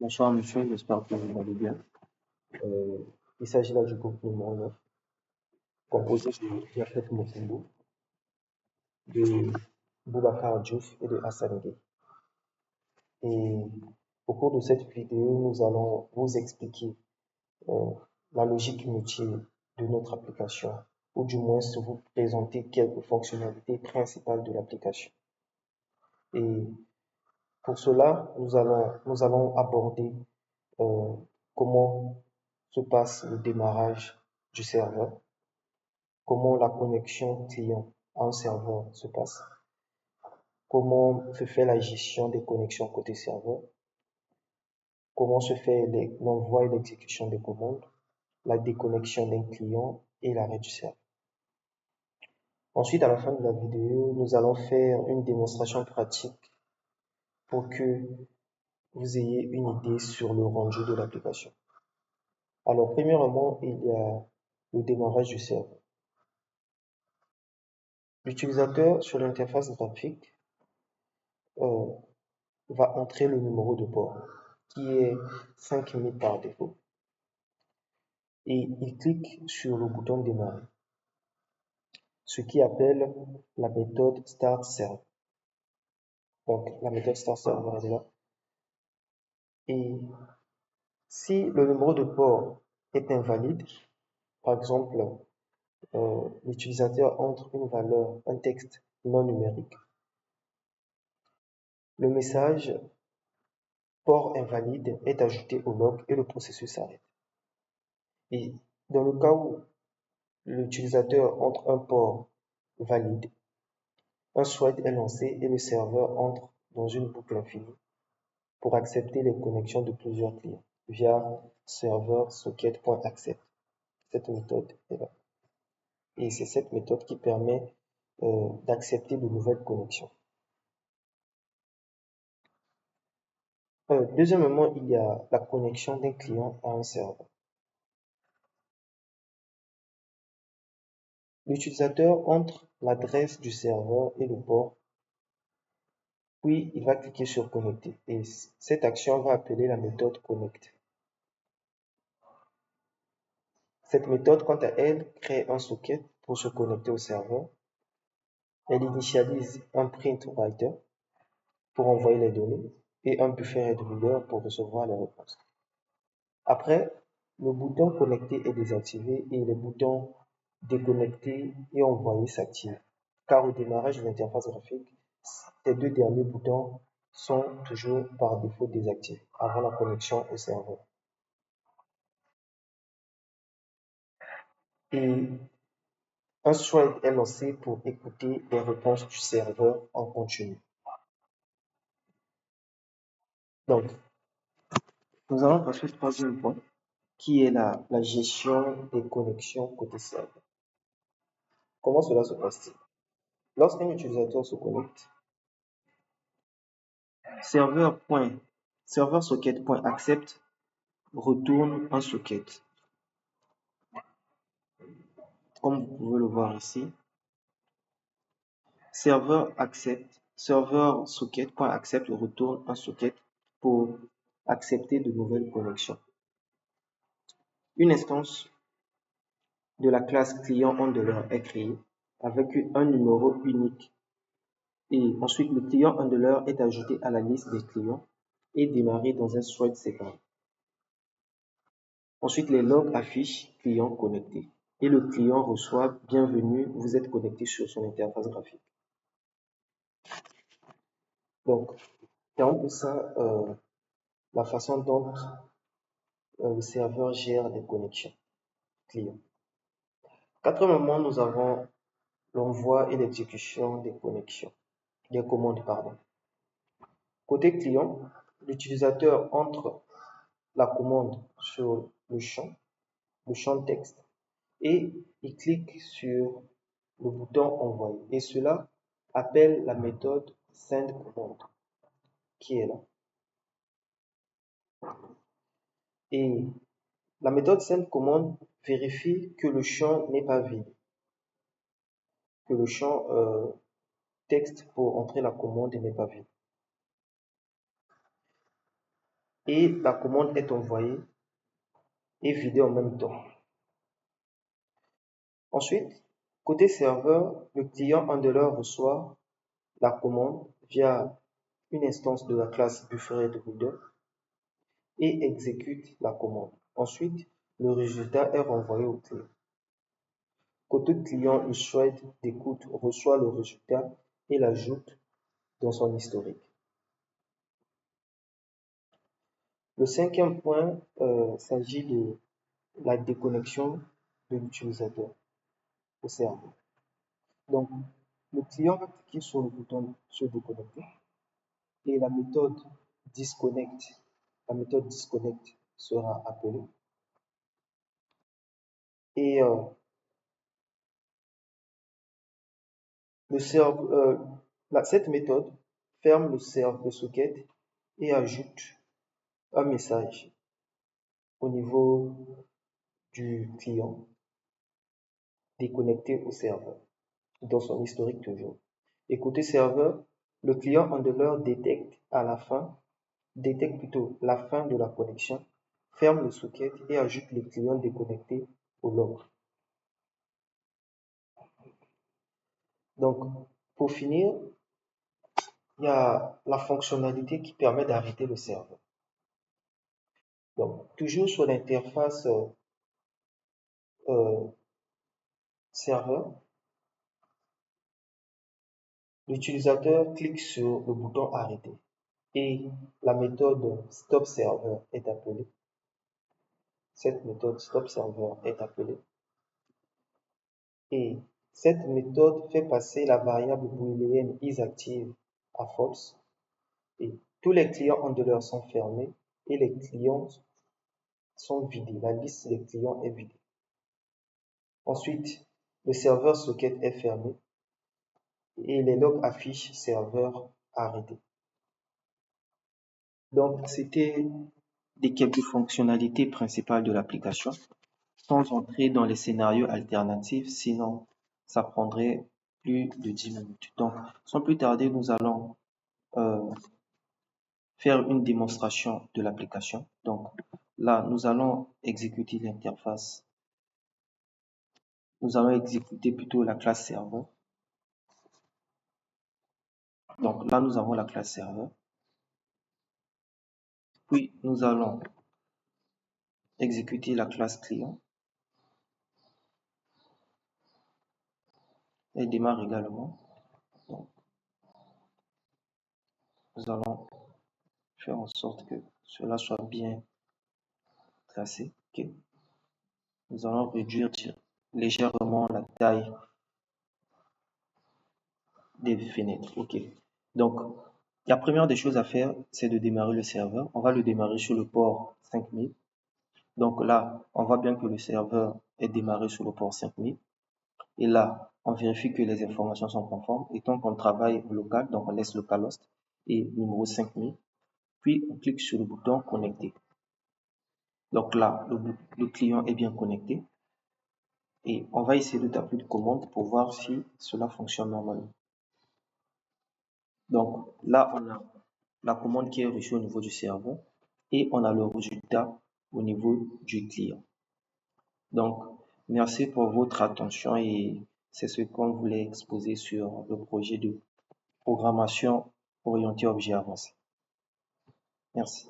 Bonsoir monsieur, j'espère que vous allez bien. Il s'agit là du groupe numéro 9, composé de Jafet Mokimbo, de Boubacar Diouf et de Hassan Gueye. Et au cours de cette vidéo, nous allons vous expliquer euh, la logique métier de notre application, ou du moins vous présenter quelques fonctionnalités principales de l'application. Et pour cela, nous allons aborder euh, comment se passe le démarrage du serveur, comment la connexion client à un serveur se passe, comment se fait la gestion des connexions côté serveur, comment se fait l'envoi et l'exécution des commandes, la déconnexion d'un client et l'arrêt du serveur. Ensuite, à la fin de la vidéo, nous allons faire une démonstration pratique pour que vous ayez une idée sur le rendu de l'application. Alors, premièrement, il y a le démarrage du serveur. L'utilisateur, sur l'interface graphique, euh, va entrer le numéro de port, qui est 5000 par défaut, et il clique sur le bouton démarrer, ce qui appelle la méthode start server. Donc, la méthode start server est là. Et si le numéro de port est invalide, par exemple, l'utilisateur entre une valeur, un texte non numérique, le message port invalide est ajouté au log et le processus s'arrête. Et dans le cas où l'utilisateur entre un port valide, un thread est lancé et le serveur entre dans une boucle infinie pour accepter les connexions de plusieurs clients via server-socket.accept. Cette méthode est là. Et c'est cette méthode qui permet d'accepter de nouvelles connexions. Deuxièmement, il y a la connexion d'un client à un serveur. L'utilisateur entre l'adresse du serveur et le port, puis il va cliquer sur connecter et cette action va appeler la méthode connect. Cette méthode, quant à elle, crée un socket pour se connecter au serveur. Elle initialise un print writer pour envoyer les données et un buffer reader pour recevoir les réponses. Après, le bouton connecter est désactivé et les boutons déconnecter et envoyer s'activent, car au démarrage de l'interface graphique, ces deux derniers boutons sont toujours par défaut désactivés avant la connexion au serveur. Et un thread est lancé pour écouter les réponses du serveur en continu. Donc, nous allons passer au troisième point, qui est la gestion des connexions côté serveur. Comment cela se passe-t-il? Lorsqu'un utilisateur se connecte, serveur-socket.accept retourne un socket. Comme vous pouvez le voir ici, serveur-socket.accept retourne un socket pour accepter de nouvelles connexions. Une instance de la classe client handler est créée avec un numéro unique. Et ensuite, le client handler est ajouté à la liste des clients et démarré dans un thread séparé. Ensuite, les logs affichent client connecté et le client reçoit bienvenue, vous êtes connecté sur son interface graphique. Donc, c'est un peu ça la façon dont le serveur gère les connexions clients. Quatrièmement, nous avons l'envoi et l'exécution des commandes, pardon. Côté client, l'utilisateur entre la commande sur le champ texte, et il clique sur le bouton envoyer. Et cela appelle la méthode send-command qui est là. Et la méthode send-command vérifie que le champ n'est pas vide, que le champ texte pour entrer la commande n'est pas vide. et la commande est envoyée et vidée en même temps. Ensuite, côté serveur, le client handler reçoit la commande via une instance de la classe BufferedReader et exécute la commande. Ensuite, le résultat est renvoyé au client. Côté client, le thread d'écoute reçoit le résultat et l'ajoute dans son historique. Le cinquième point s'agit de la déconnexion de l'utilisateur au serveur. Donc, le client va cliquer sur le bouton se déconnecter et la méthode disconnect sera appelée. Et cette méthode ferme le socket et ajoute un message au niveau du client déconnecté au serveur, dans son historique toujours. Et côté serveur, le client handler détecte plutôt la fin de la connexion, ferme le socket et ajoute le client déconnecté au log. Donc, pour finir, il y a la fonctionnalité qui permet d'arrêter le serveur. Donc, toujours sur l'interface serveur, l'utilisateur clique sur le bouton arrêter et la méthode stop server est appelée. Cette méthode stop server est appelée et cette méthode fait passer la variable booléenne isActive à false et tous les clients handlers sont fermés et les clients sont vidés. La liste des clients est vidée. Ensuite, le serveur socket est fermé et les logs affichent serveur arrêté. Donc, c'était les quelques fonctionnalités principales de l'application, sans entrer dans les scénarios alternatifs, sinon ça prendrait plus de 10 minutes. Donc, sans plus tarder, nous allons faire une démonstration de l'application. Donc, là, nous allons exécuter l'interface. Nous allons exécuter plutôt la classe serveur. Donc, là, nous avons la classe serveur. Puis, nous allons exécuter la classe client. Elle démarre également. Donc, nous allons faire en sorte que cela soit bien classé. Okay. Nous allons réduire légèrement la taille des fenêtres. OK. Donc, la première des choses à faire, c'est de démarrer le serveur. On va le démarrer sur le port 5000. Donc là, on voit bien que le serveur est démarré sur le port 5000. Et là, on vérifie que les informations sont conformes. Et tant qu'on travaille local, donc on laisse localhost et numéro 5000. Puis, on clique sur le bouton connecter. Donc là, le client est bien connecté. Et on va essayer de taper une commande pour voir si cela fonctionne normalement. Donc là, on a la commande qui est reçue au niveau du serveur et on a le résultat au niveau du client. Donc, merci pour votre attention et c'est ce qu'on voulait exposer sur le projet de programmation orientée objet avancé. Merci.